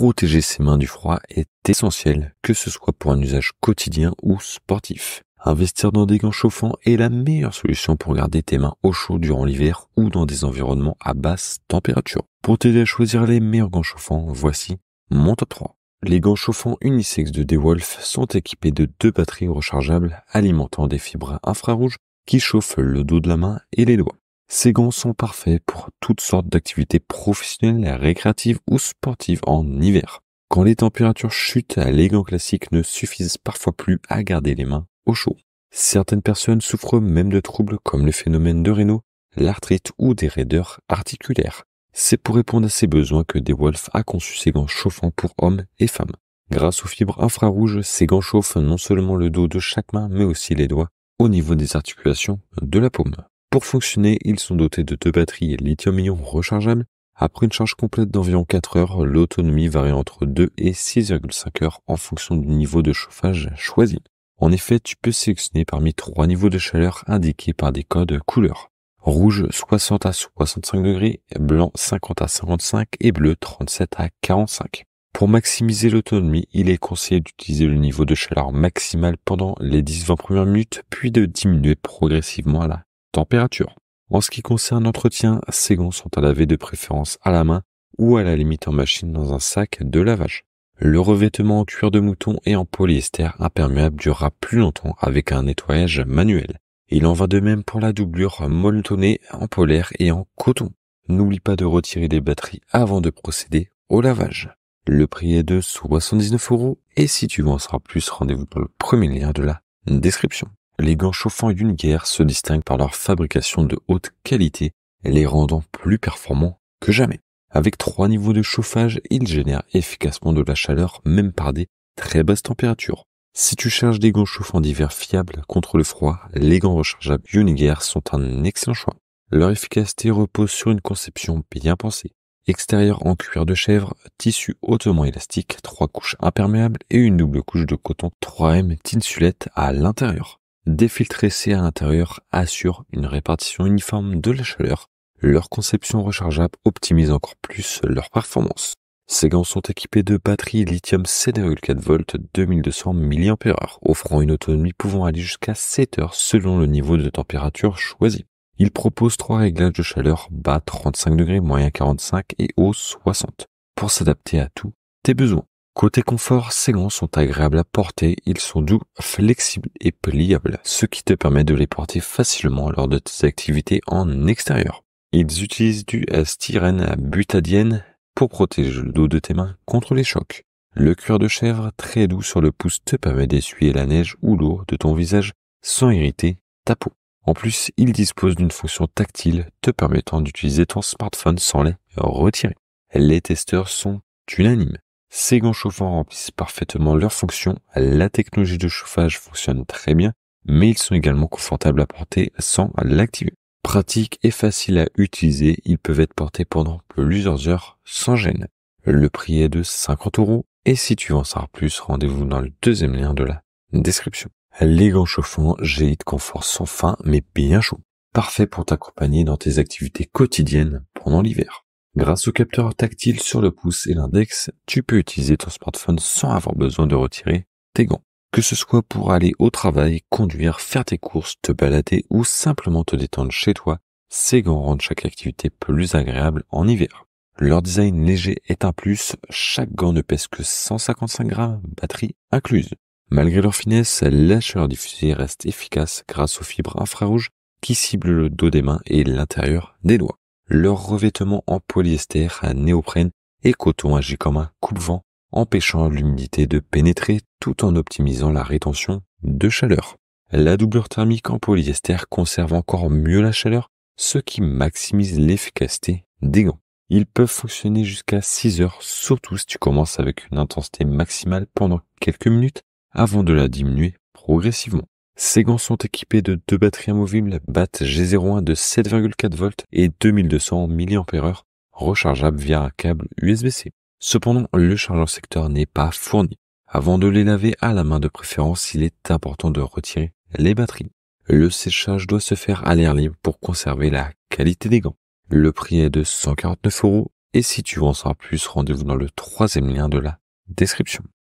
Protéger ses mains du froid est essentiel, que ce soit pour un usage quotidien ou sportif. Investir dans des gants chauffants est la meilleure solution pour garder tes mains au chaud durant l'hiver ou dans des environnements à basse température. Pour t'aider à choisir les meilleurs gants chauffants, voici mon top 3. Les gants chauffants unisex de DeWolf sont équipés de 2 batteries rechargeables alimentant des fibres infrarouges qui chauffent le dos de la main et les doigts. Ces gants sont parfaits pour toutes sortes d'activités professionnelles, récréatives ou sportives en hiver. Quand les températures chutent, les gants classiques ne suffisent parfois plus à garder les mains au chaud. Certaines personnes souffrent même de troubles comme le phénomène de Raynaud, l'arthrite ou des raideurs articulaires. C'est pour répondre à ces besoins que DeWolf a conçu ces gants chauffants pour hommes et femmes. Grâce aux fibres infrarouges, ces gants chauffent non seulement le dos de chaque main, mais aussi les doigts au niveau des articulations de la paume. Pour fonctionner, ils sont dotés de 2 batteries lithium-ion rechargeables. Après une charge complète d'environ 4 heures, l'autonomie varie entre 2 et 6,5 heures en fonction du niveau de chauffage choisi. En effet, tu peux sélectionner parmi 3 niveaux de chaleur indiqués par des codes couleurs. Rouge 60 à 65 degrés, blanc 50 à 55 et bleu 37 à 45. Pour maximiser l'autonomie, il est conseillé d'utiliser le niveau de chaleur maximal pendant les 10-20 premières minutes, puis de diminuer progressivement à la température. En ce qui concerne l'entretien, ces gants sont à laver de préférence à la main ou à la limite en machine dans un sac de lavage. Le revêtement en cuir de mouton et en polyester imperméable durera plus longtemps avec un nettoyage manuel. Il en va de même pour la doublure mollonnée en polaire et en coton. N'oublie pas de retirer les batteries avant de procéder au lavage. Le prix est de 79 € et si tu veux en savoir plus, rendez-vous dans le premier lien de la description. Les gants chauffants Unigear se distinguent par leur fabrication de haute qualité, les rendant plus performants que jamais. Avec 3 niveaux de chauffage, ils génèrent efficacement de la chaleur même par des très basses températures. Si tu cherches des gants chauffants d'hiver fiables contre le froid, les gants rechargeables Unigear sont un excellent choix. Leur efficacité repose sur une conception bien pensée. Extérieur en cuir de chèvre, tissu hautement élastique, 3 couches imperméables et une double couche de coton 3M Tinsulette à l'intérieur. Des filtres essais à l'intérieur assurent une répartition uniforme de la chaleur. Leur conception rechargeable optimise encore plus leur performance. Ces gants sont équipés de batteries lithium 7,4 volts 2200 mAh, offrant une autonomie pouvant aller jusqu'à 7 heures selon le niveau de température choisi. Ils proposent 3 réglages de chaleur, bas 35 degrés, moyen 45 et haut 60, pour s'adapter à tous tes besoins. Côté confort, ces gants sont agréables à porter, ils sont doux, flexibles et pliables, ce qui te permet de les porter facilement lors de tes activités en extérieur. Ils utilisent du styrène butadiène pour protéger le dos de tes mains contre les chocs. Le cuir de chèvre très doux sur le pouce te permet d'essuyer la neige ou l'eau de ton visage sans irriter ta peau. En plus, il dispose d'une fonction tactile te permettant d'utiliser ton smartphone sans les retirer. Les testeurs sont unanimes. Ces gants chauffants remplissent parfaitement leur fonction, la technologie de chauffage fonctionne très bien, mais ils sont également confortables à porter sans l'activer. Pratiques et faciles à utiliser, ils peuvent être portés pendant plusieurs heures sans gêne. Le prix est de 50 € et si tu veux en savoir plus, rendez-vous dans le deuxième lien de la description. Les gants chauffants Gélite Confort sont fins mais bien chauds, parfaits pour t'accompagner dans tes activités quotidiennes pendant l'hiver. Grâce au capteur tactile sur le pouce et l'index, tu peux utiliser ton smartphone sans avoir besoin de retirer tes gants. Que ce soit pour aller au travail, conduire, faire tes courses, te balader ou simplement te détendre chez toi, ces gants rendent chaque activité plus agréable en hiver. Leur design léger est un plus, chaque gant ne pèse que 155 grammes, batterie incluse. Malgré leur finesse, la chaleur diffusée reste efficace grâce aux fibres infrarouges qui ciblent le dos des mains et l'intérieur des doigts. Leur revêtement en polyester, néoprène et coton agit comme un coupe-vent, empêchant l'humidité de pénétrer tout en optimisant la rétention de chaleur. La doublure thermique en polyester conserve encore mieux la chaleur, ce qui maximise l'efficacité des gants. Ils peuvent fonctionner jusqu'à 6 heures, surtout si tu commences avec une intensité maximale pendant quelques minutes avant de la diminuer progressivement. Ces gants sont équipés de 2 batteries amovibles BAT G01 de 7,4 volts et 2200 mAh rechargeables via un câble USB-C. Cependant, le chargeur secteur n'est pas fourni. Avant de les laver à la main de préférence, il est important de retirer les batteries. Le séchage doit se faire à l'air libre pour conserver la qualité des gants. Le prix est de 149 € Et si tu veux en savoir plus, rendez-vous dans le troisième lien de la description.